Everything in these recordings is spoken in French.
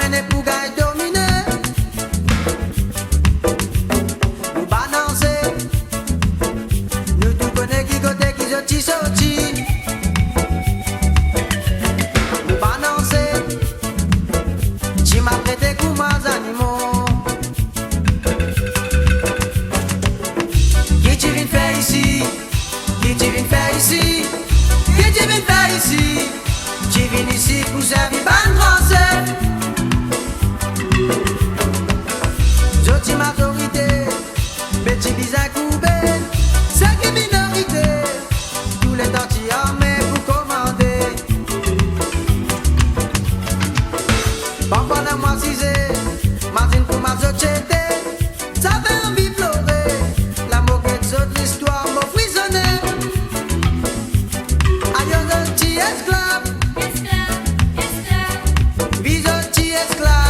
amené pour gagner dominer. Nous balancer, nous tout connaît qui côté qui sorti sorti. Nous balancer, tu m'as prêté comme mes animaux. Qui tu viens faire ici? Qui tu viens faire ici? Qui tu viens faire ici? Tu viens ici pour servir ban français. Je majorité, mais tu vis à couper. C'est qui minorité? Tous les temps tu armés pour commander. Parfois la moi cisé, Martine pour ma société. Ça fait envie de pleurer. La moquette saute l'histoire m'a frisonné. Aïe, un petit esclave. Esclave, aïe aux petits esclaves.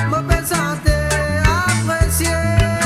Me pensante apprécier.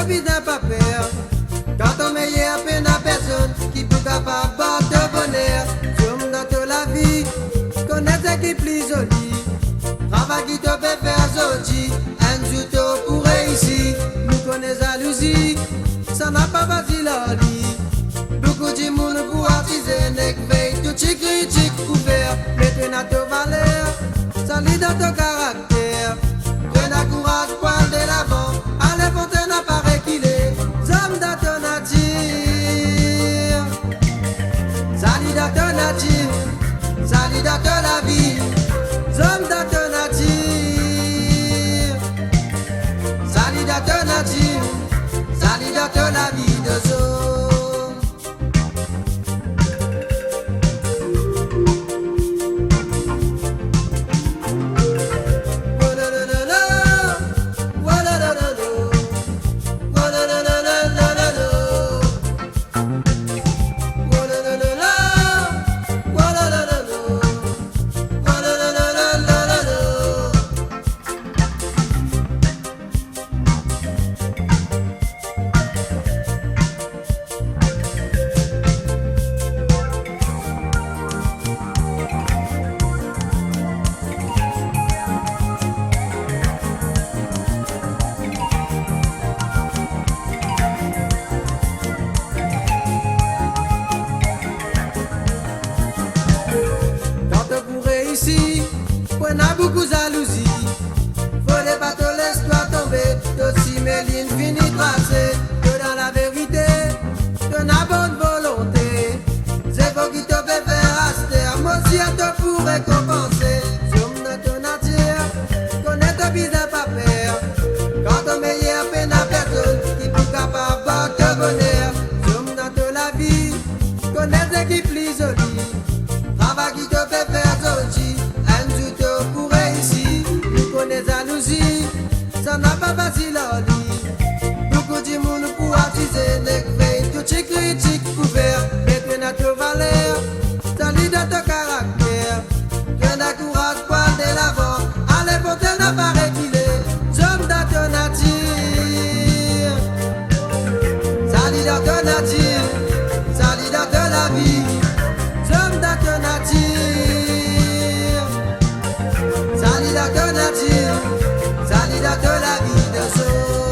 ton vie n'a pas peur. Quand on meilleur peine à personne qui peut capable de bonheur. Somme dans toute la vie, connaître ce qui plus joli. Travail qui te fait faire sortir, un jour pour réussir. Nous connaissons jalousie, ça n'a pas facile à dire. Beaucoup de monde pour attiser, n'est veille, tout ce critique couvert. Mettez dans ta valeur, ça lit dans ton caractère. Prenez courage, poil de l'avant, allez fontaine à paraît qu'il est. Zom dans ton nature, ça lit dans ton nature, ça lit dans ton la vie. Zom dans ton nature, ça lit dans ton nature, ça lit dans ton la vie de zone. Ici, on a beaucoup de jalousie. Faudrait pas te laisser toi tomber. Aussi Méline finit tracée. Que dans la vérité, de la bonne volonté. C'est vous qui te fait faire aster. Moi aussi, je te pourrais récompenser. Somme de ton nature, connais ta vie n'a pas peur. Quand on meilleur peine à personne, qui peut capable de bonheur. Somme dans toute la vie, connais ce qui plus joli. Travail qui te fait faire sortir, un jour pour réussir. Nous connaissons jalousie, ça n'a pas facile à dire. Beaucoup de monde pour attiser, les tout ces critiques couverts. Mettez dans ta valeur, ça lit dans ton caractère. Prenez courage, poil de l'avant, allez fontaine à paraît qu'il est. Somme dans ton nature, ça lit dans ton nature, ça lit dans ton la vie. Somme dans ton nature, ça lit dans ton nature, ça lit dans ton la vie de soi.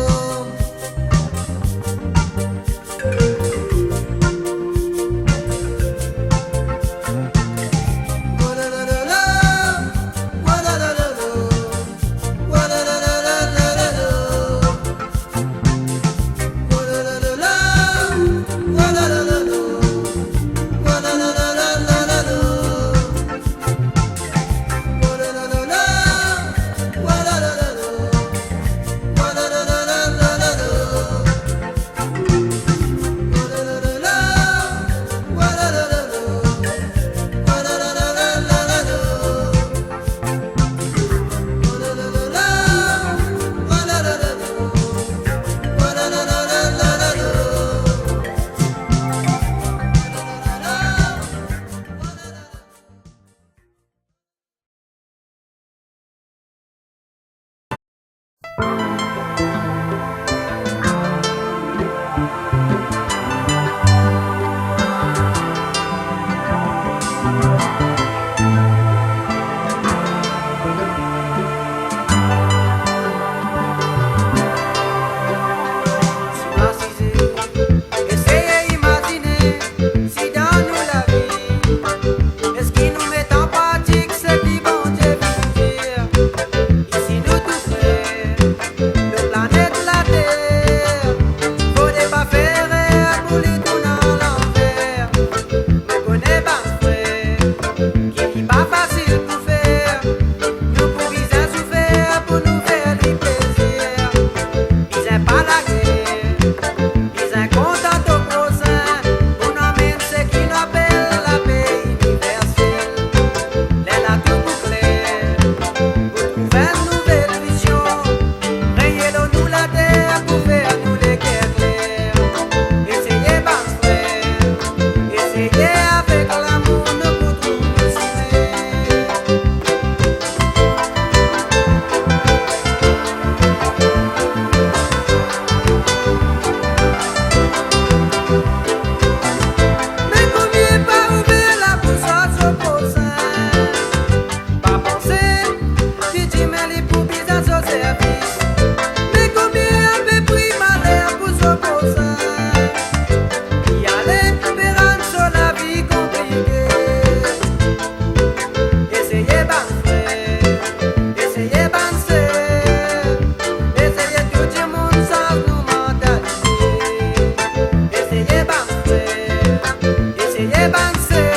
Essayez d'avancer,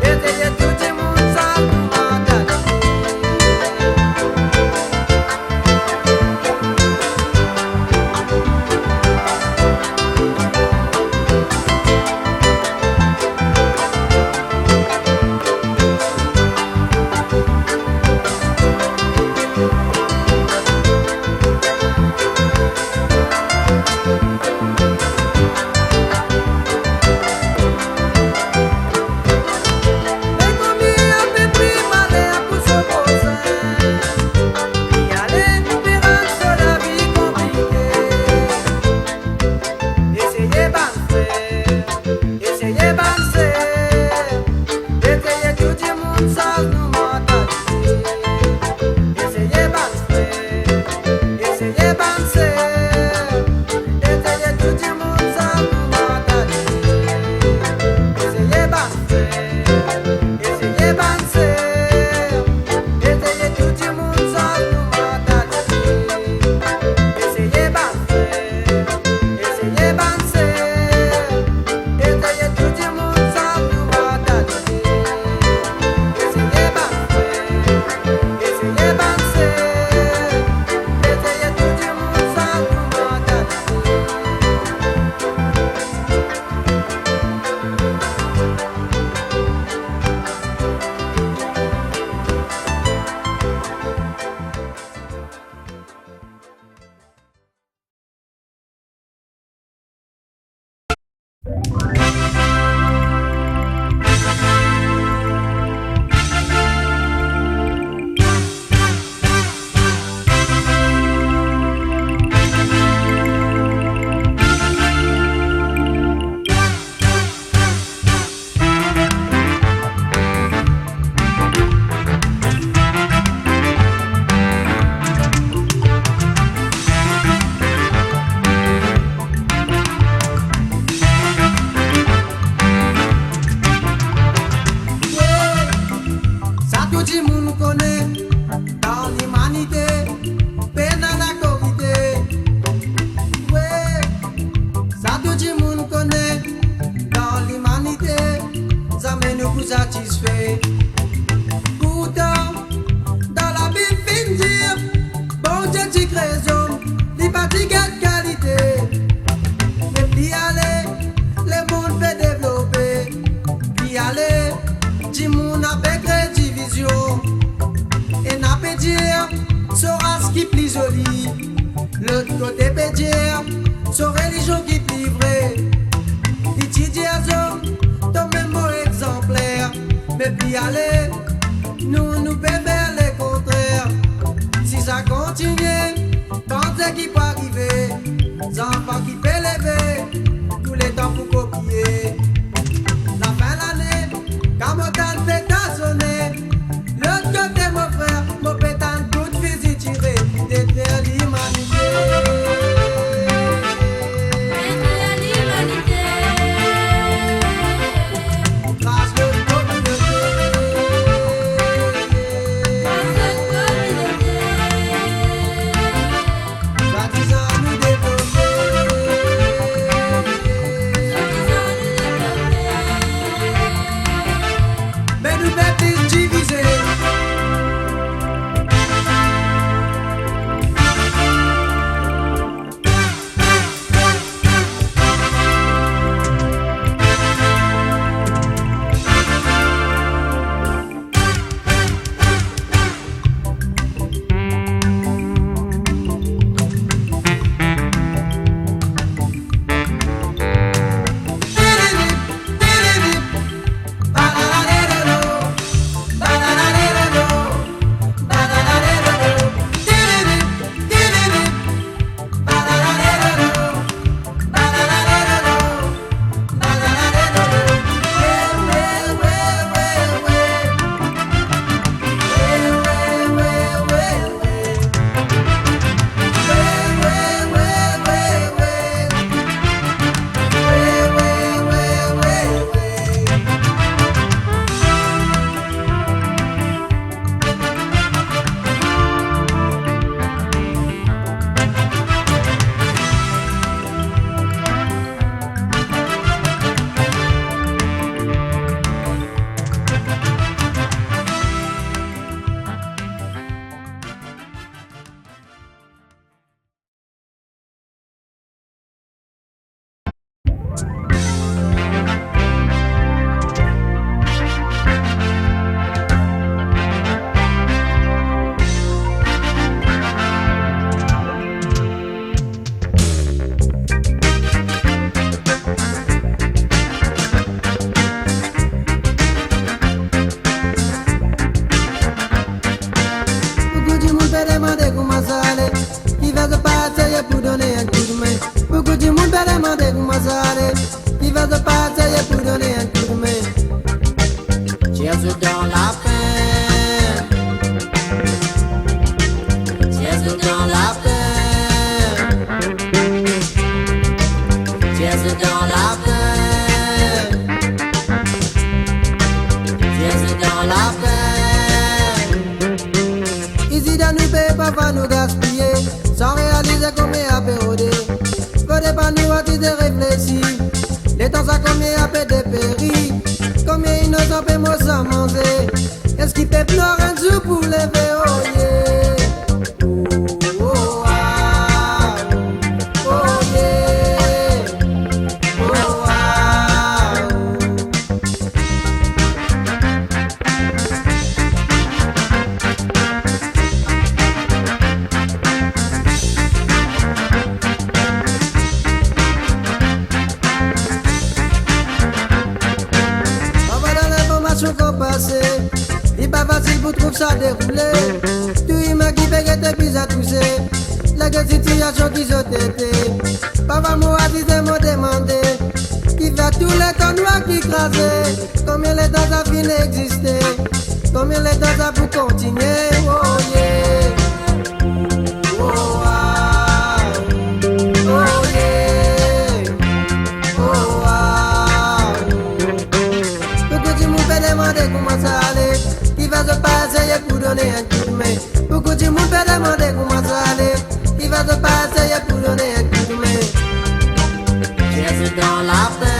essayez tout le monde sans mentalité. Satisfait. Pourtant, dans la vie, fin dire, bon Dieu, tu crées homme, les fatigues de qualité. Mais puis aller, le monde fait développer. Puis aller, du monde avec division. Et n'a pas dire, sera ce qui plus joli. L'autre côté peut dire, sa religion qui plus vraie. Étudier homme, ton même mot exemplaire. Mais puis allez, nous pouvons faire le contraire. Si ça continue, pensez qu'il peut arriver. Les enfants qui peuvent lever, tous les temps pour copier. La fin de l'année, quand mon temps fait sonner, l'autre côté mon frère, mon pétard toute physique tirée, détruire l'humanité. That is Et dans ça combien a fait de péri, combien innocent peut moi sans manger. Est-ce qu'il peut pleurer un jour pour lever oh yeah. Oh ah, oh yeah, oh ah. On va dans l'information qu'on passait. Il pas facile pour trouver ça dérouler. Tout il m'a qui fait que t'es plus à tousser. La gueule situation qui s'est été. Papa moi a dit de me demander. Qui fait tous les temps noirs qui crasent. Combien les temps ça finit d'exister. Combien les temps ça pour continuer. Oh yeah. Oh ah. Oh yeah. Oh ah. Beaucoup de monde peut demander comment ça allait. Qui va se passer pour donner un coup de main. Beaucoup de monde peut demander comment ça allait. Qui va se passer pour donner un coup de main. Jésus dans la peine.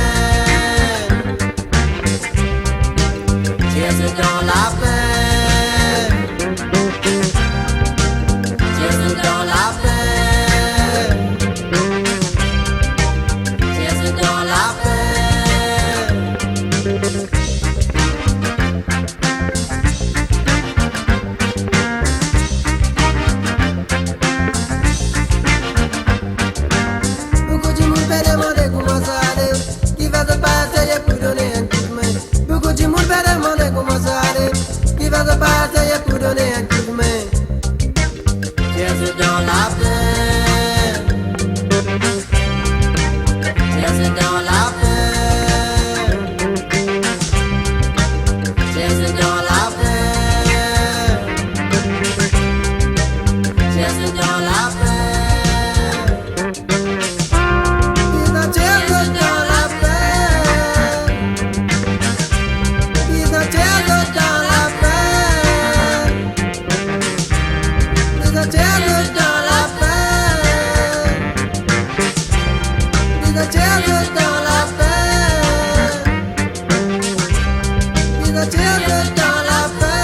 Jésus dans la peine. Jésus dans la peine. Jésus dans la peine. Beaucoup de monde peut demander comment ça allait. Qui va se passer pour donner un coup de main. Beaucoup de monde peut demander comment ça allait. Qui va se passer pour donner un coup de main. Jésus dans la peine. Jésus dans la peine. Jésus dans la peine. Jésus dans la peine. Jésus dans la peine. Jésus dans la peine. Jésus dans la peine. Jésus dans la peine. Jésus dans la peine.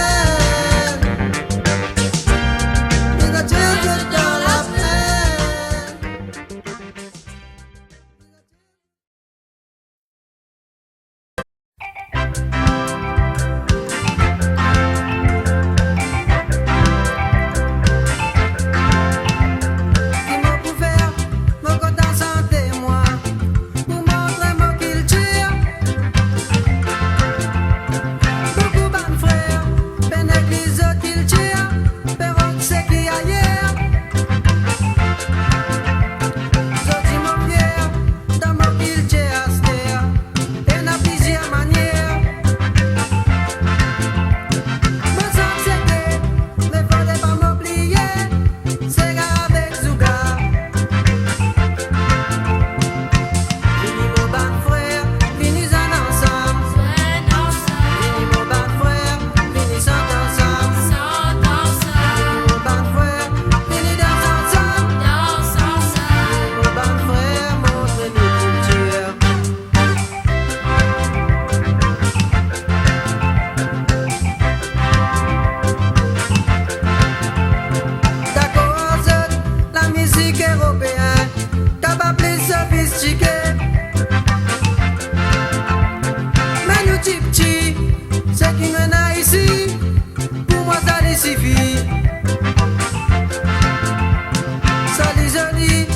Jésus dans la Qui m'a pour faire mon compte en santé, moi, pour montrer mon culture. Beaucoup de frères, ben église culture, perron c'est qui ailleurs. Je dis mon fier, dans mon culture astère, et n'a plusieurs manières. Mon société, mais faudrait pas m'oublier, c'est gars avec Zouga. Fini mon ban frère, finis en ensemble. Fini mon ban frère, finis ensemble. Fini mon ban frère, finis dans ensemble. Fini mon ban frère, montre nos cultures. D'accord, la musique européenne, capable plus sophistiquée. Mais nous petits, ce qui nous a ici, pour moi ça les suffit. Ça les joli,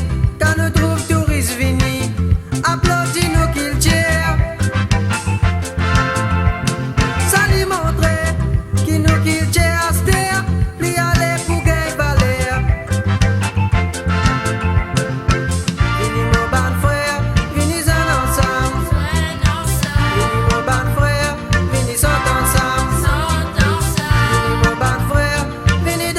quand nous trouve touristes venus, applaudis nos cultures. Ça lui montrer qui nous culture astère, lui aller pour gagner valeur. Fini mon ban frère, finis en ensemble. Fini mon ban frère, finis ensemble. Fini mon ban frère, finis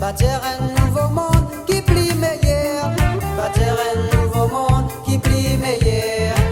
Bâtir un nouveau monde qui plie meilleur. Bâtir un nouveau monde qui plie meilleur.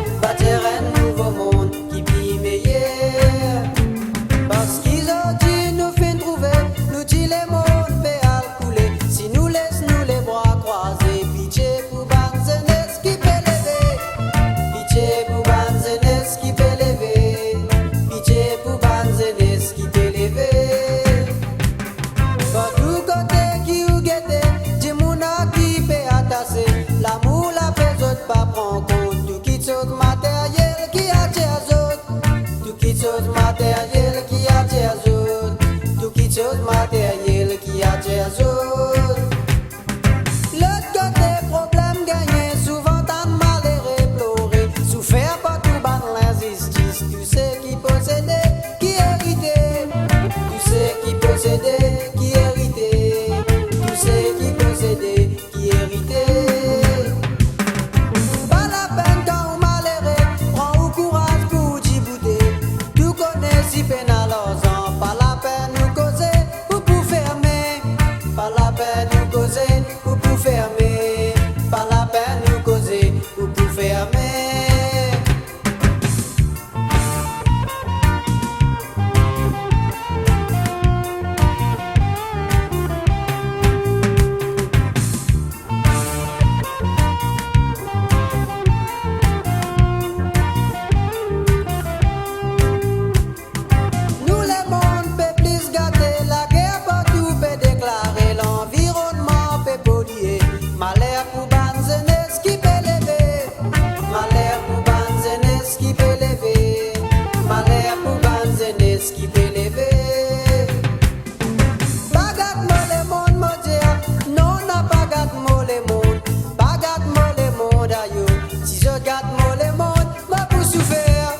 je regarde moi le monde, moi pour souffrir.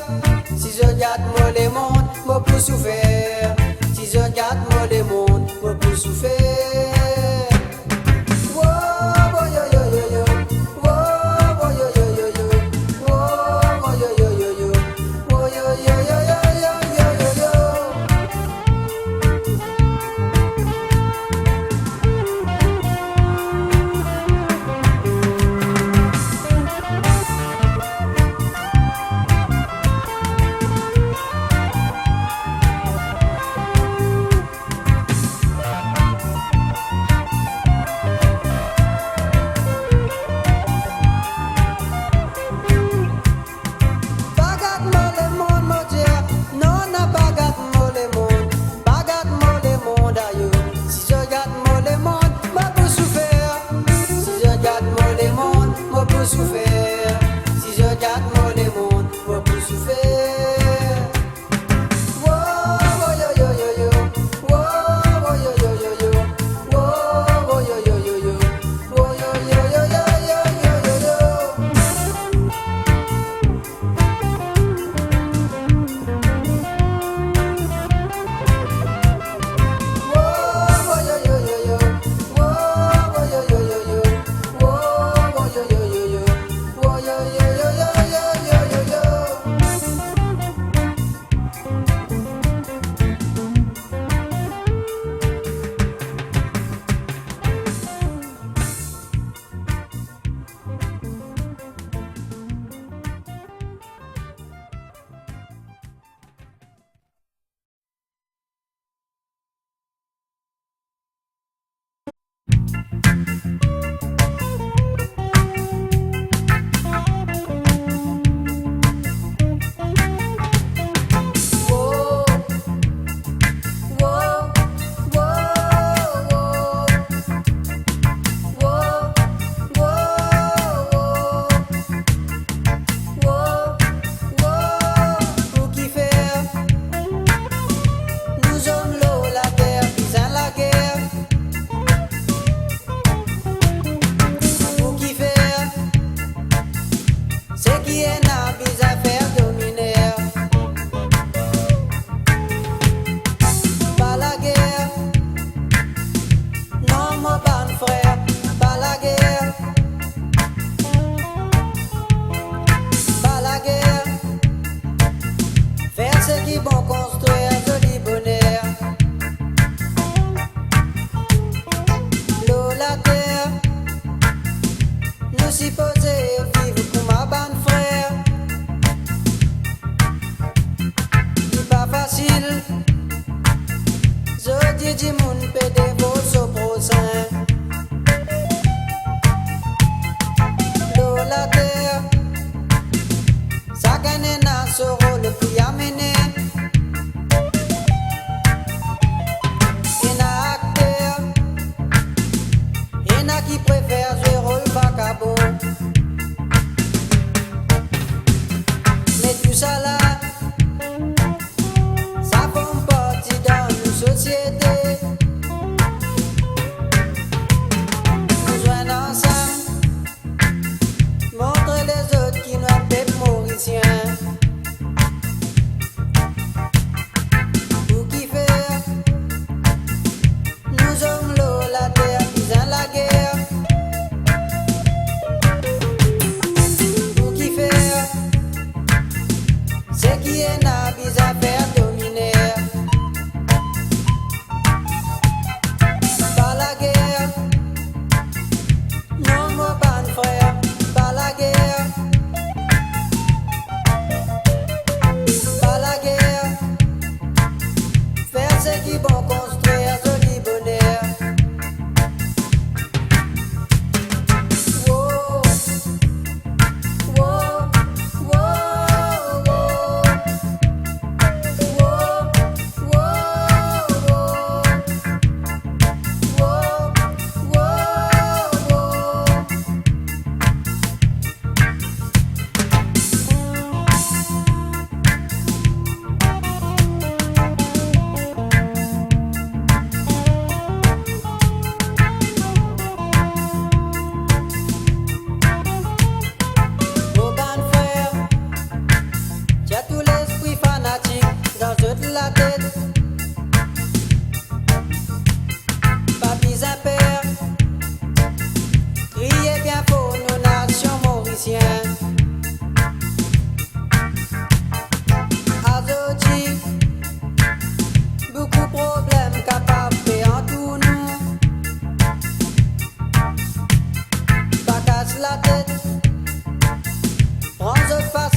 Si je regarde moi le monde, moi pour souffrir. Si je regarde moi le monde, moi pour souffrir.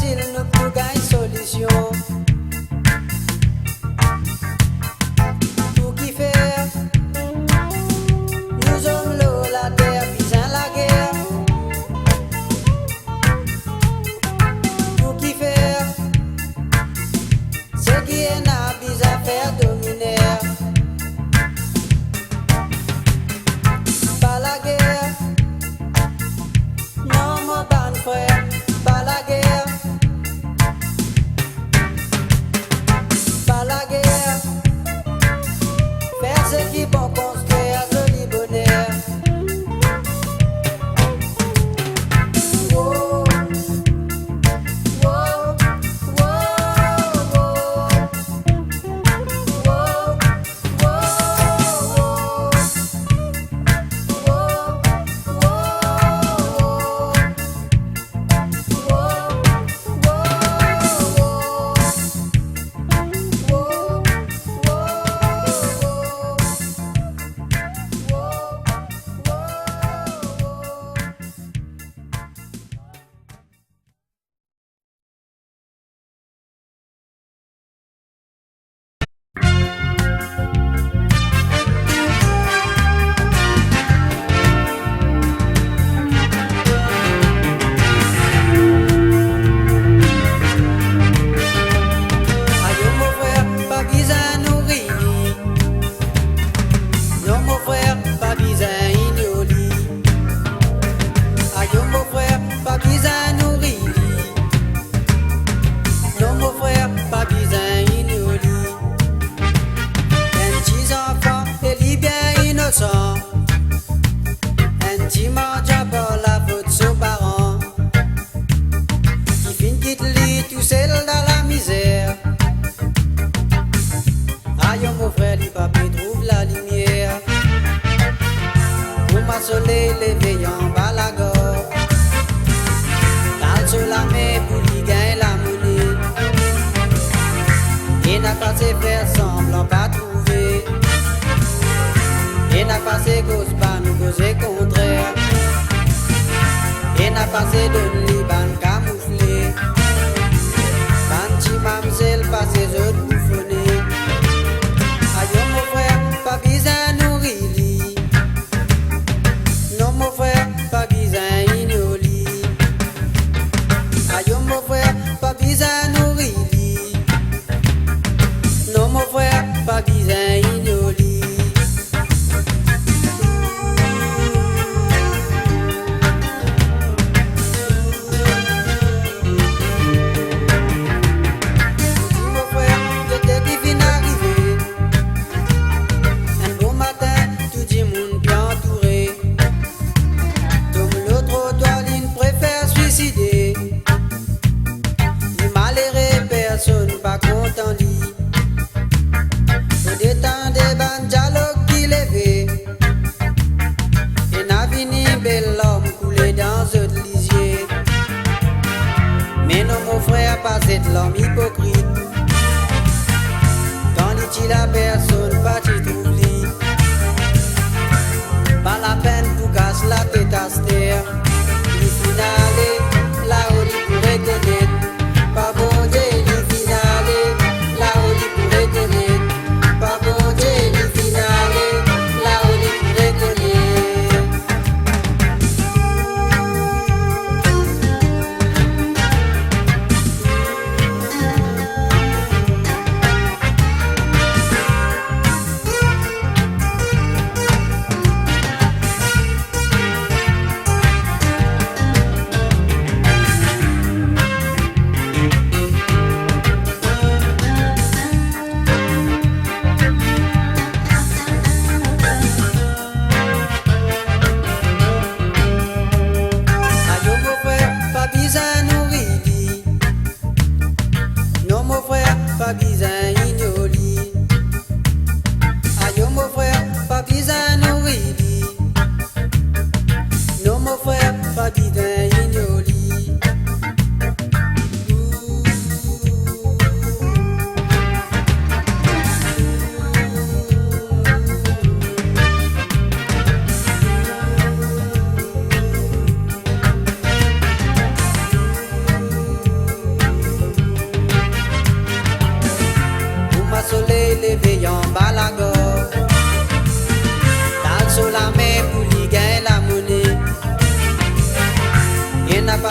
facile, nous pour gagner solution. Pour qui faire, nous sommes l'eau, la terre, puis la guerre. Pour qui faire, ce qui est n'a bis à faire dominaire. Pas la guerre, non mon bon frère, pas la guerre. Pas la guerre, faire ce qui bon construire joli bonheur. Wow, wow, wow, wow. Wow, wow, aïe mon frère, pas besoin nourrir. Non mon frère, pas besoin ignorer. Aïe mon frère, pas besoin nourrir. Non mon frère, pas besoin ignorer. Un petit enfant, il est bien innocent. Un petit mange pas la faute de son parent. Il finit quitte lui tout seul dans la misère. Aïe mon frère, les papiers trouvent la lumière. Pour ma soleil, les veillants bas la gorge. Dans sur la main pour lui gagner la monnaie. Et n'a pas se faire semblant pas trouver. Et n'a pas se cause pas nous causer contraire. Et n'a pas se donne les bandes camouflées. Banti mamselle pas ses autres bouffonnés. Aïe mon frère, pas besoin nourrir li. Non mon frère, pas besoin ignorer. Aïe mon frère, pas besoin nourrir li. Non mon frère, pas besoin ignorer. Mon frère, je t'ai dit vient arriver. Un beau matin, tout le monde bien entouré. Comme l'autre trottoir, il préfère suicider. Il malheureux, personne pas content lui. Au détend des bandes dialogues qui levaient. Et n'a fini bel homme coulé dans un lisier. Mais non mon frère, pas cet l'homme hypocrite. Quand dit-il à personne, pas tu trouves lui. Pas la peine pour casser la tête à se taire. Il finale, là où il pourrait connaître. Pas bon Dieu, il finale, là où il pourrait connaître. Pas bon Dieu, il finale, là où il pourrait connaître.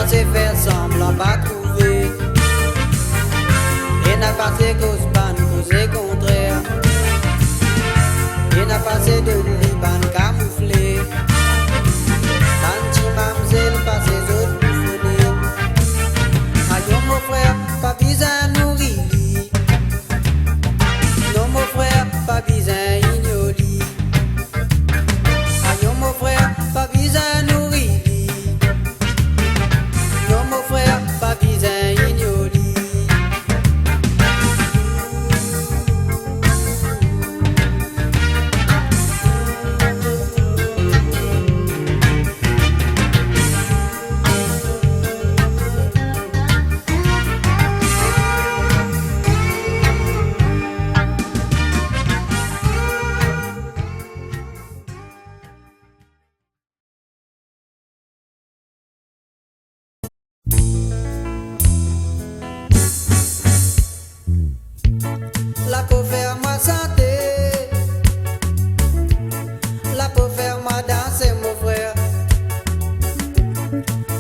pensé faire semblant pas trouver. Et n'a passé cause ban, cause contraire. Et n'a passé de Liban camouflé. Anti mamzelle passe les autres bouffonner. Aïe mon frère, pas besoin nourrir. Non mon frère, pas besoin ignorer. Aïe mon frère, pas besoin nourrir. Non mon frère, pas besoin ignorer. La peau faire ma santé, la peau faire ma danser mon frère,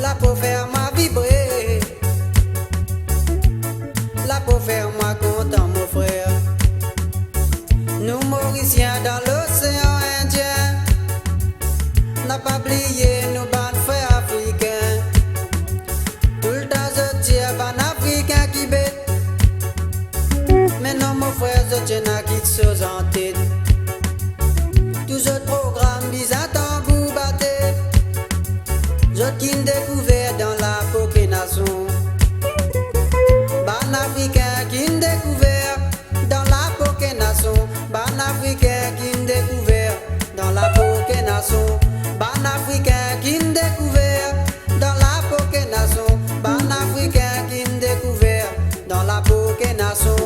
la peau faire ma vibrer, la peau faire ma content mon frère. Nous Mauriciens dans l'océan Indien, n'a pas oublié nos bandes frères africains. Tout le temps je tiens ban africain qui bête. Mais non mon frère, je tiens à quitter choses en tête. Tous autres programmes bizarres en bout batté. Je qui découvert dans la Poké Nation. Ban africain qui découvert dans la Poké Nation. Ban africain qui découvert dans la Poké Nation. Ban africain qui découvert dans la Poké Nation. Ban africain qui découvert dans la Poké Nation.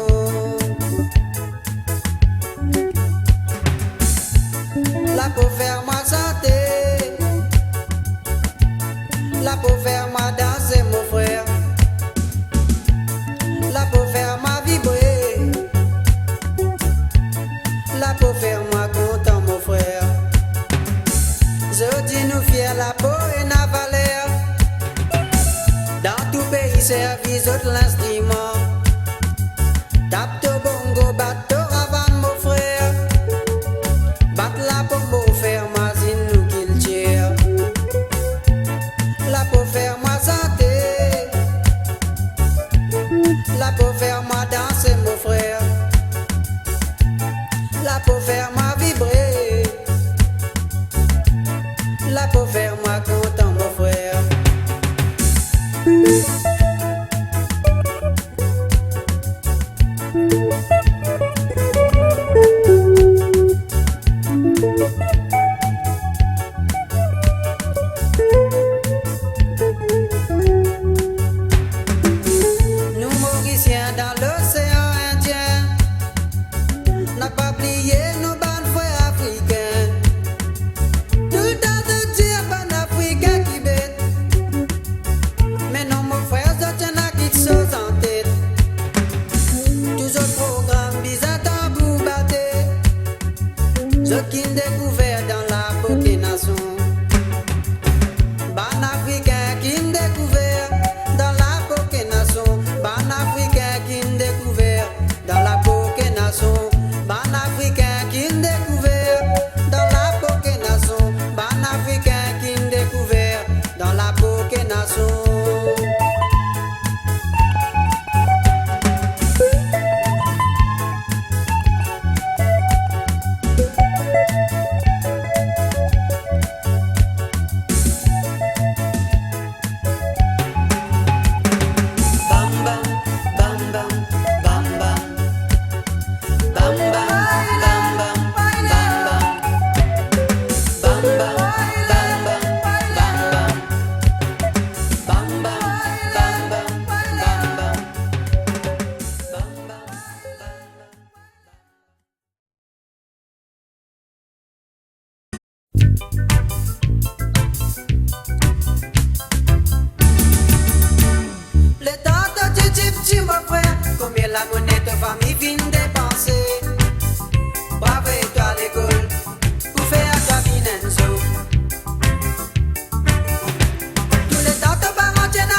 La peau faire ma santé, la peau faire ma danser mon frère, la peau faire ma vibrer, la peau faire ma content mon frère. Je dis nous fier la peau et la valeur. Dans tout pays service autre l'instrument. Tape to bongo bateau avant mon frère. Bat la peau pour faire ma zine nous qu'il tire. La peau faire ma santé, la peau faire ma danser mon frère, la peau faire ma vibrer, la peau faire ma content mon frère. Nous Mauriciens dans l'océan Indien, n'a pas oublié nos bandes frères africains. Tout le temps de dire ban africain qui bête. Mais non mon frère, je tiens à quitter choses en tête. Tous autres programmes bizarres en bout batté. Je qui découvert dans la Poké Nation. Ban africain qui découvert dans la Poké Nation. Ban africain qui découvert dans la Poké Nation. Ban africain qui découvert dans la Poké Nation. Ban africain qui découvert dans la Poké Nation. La monnaie de famille vient dépenser. Bravo et toi à l'école, pour faire à toi Vinenzo. Tous les temps, tes parents tiennent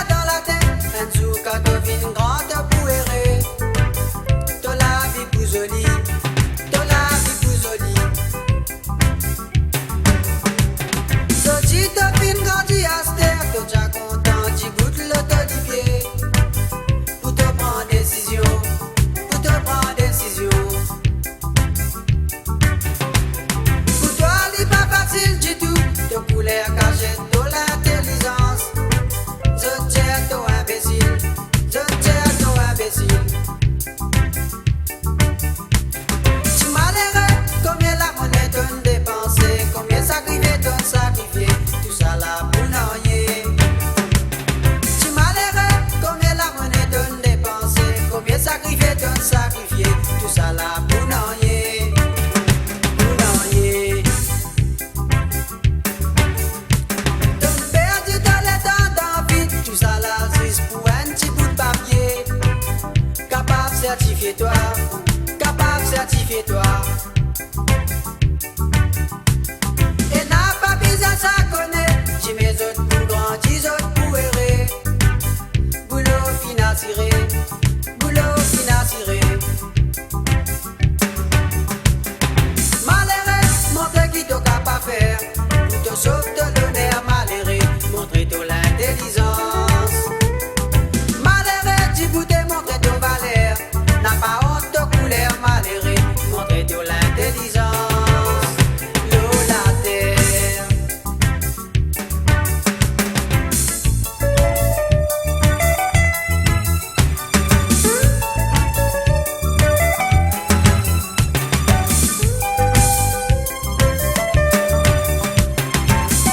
certifié-toi, capable, certifié-toi. Et n'a pas besoin ça connaît, j'ai mes autres pour grandir, autres pour errer. Boulot financier, boulot financier. Malheureux, montre qui t'as capable faire, tout sauf te donner à malheureux, montrer ton l'intelligence. Malheureux, tu peux te montrer ton valeur, n'a pas honte de couleur malheureux, montrer ton l'intelligence. L'eau, la terre.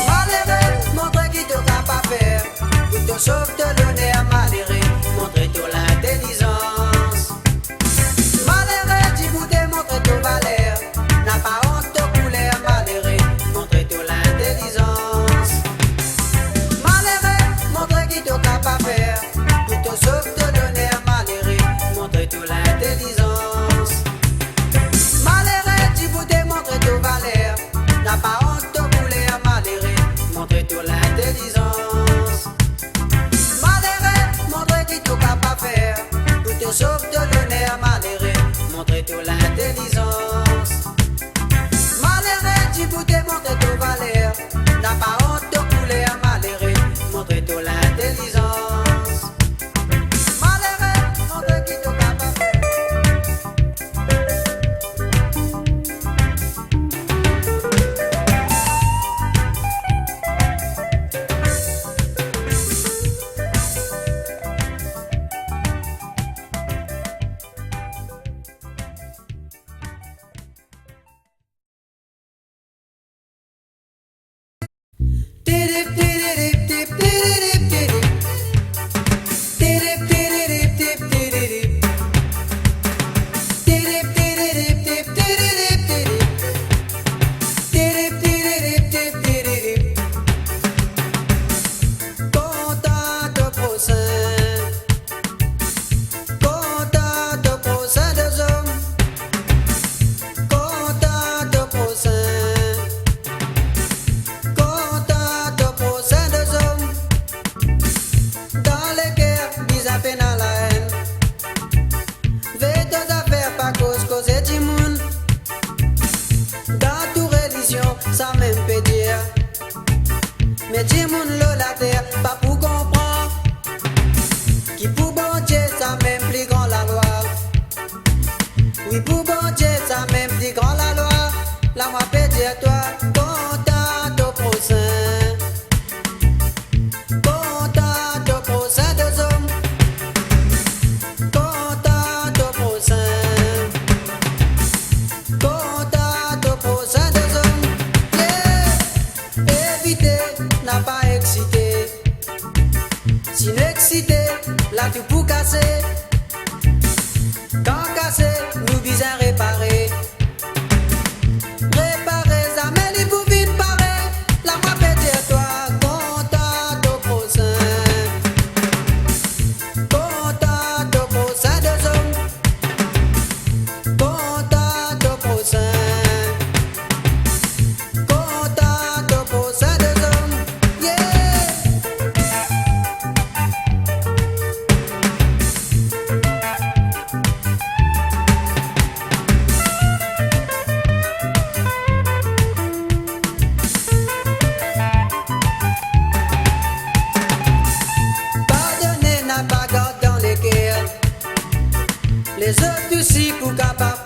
Malheureux, montre qui t'as capable faire, tout sauf te donner à malheureux, montrer ton l'intelligence. Malheureux, tu peux te montrer ton valeur, n'a pas honte de couleur malheureux, montrer ton l'intelligence. Malheureux, montre qui t'as capable faire, tout sauf te donner à malheureux, montrer ton l'intelligence. Malheureux, tu peux te montrer ton valeur, n'a pas honte de couleur malheureux, montrer ton l'intelligence. Malheureux, montre qui t'as capable faire, tout sauf te donner à malheureux, montrer ton l'intelligence. Malheureux, tu peux te montrer ton valeur, n'a pas honte de couleur malheureux, montrer ton l'intelligence. Malheureux, montre qui t'as capable faire. Ça même peut dire, mais dis mon la terre, pas pour comprendre. Qui pour bon Dieu, ça même plus grand la loi. Oui, pour bon Dieu, ça même plus grand la loi. La moi peut dire toi, content au prochain. Content au prochain des hommes. Content au prochain. Content au prochain des hommes. Éviter, n'a pas excité. Si l'excité, là tu peux casser. Quand casser, nous visons réparer. Réparer, ça met les pour vite pareil. La moi peut dire toi, content au prochain. Content au prochain des hommes. Content au prochain. Les autres aussi pour capable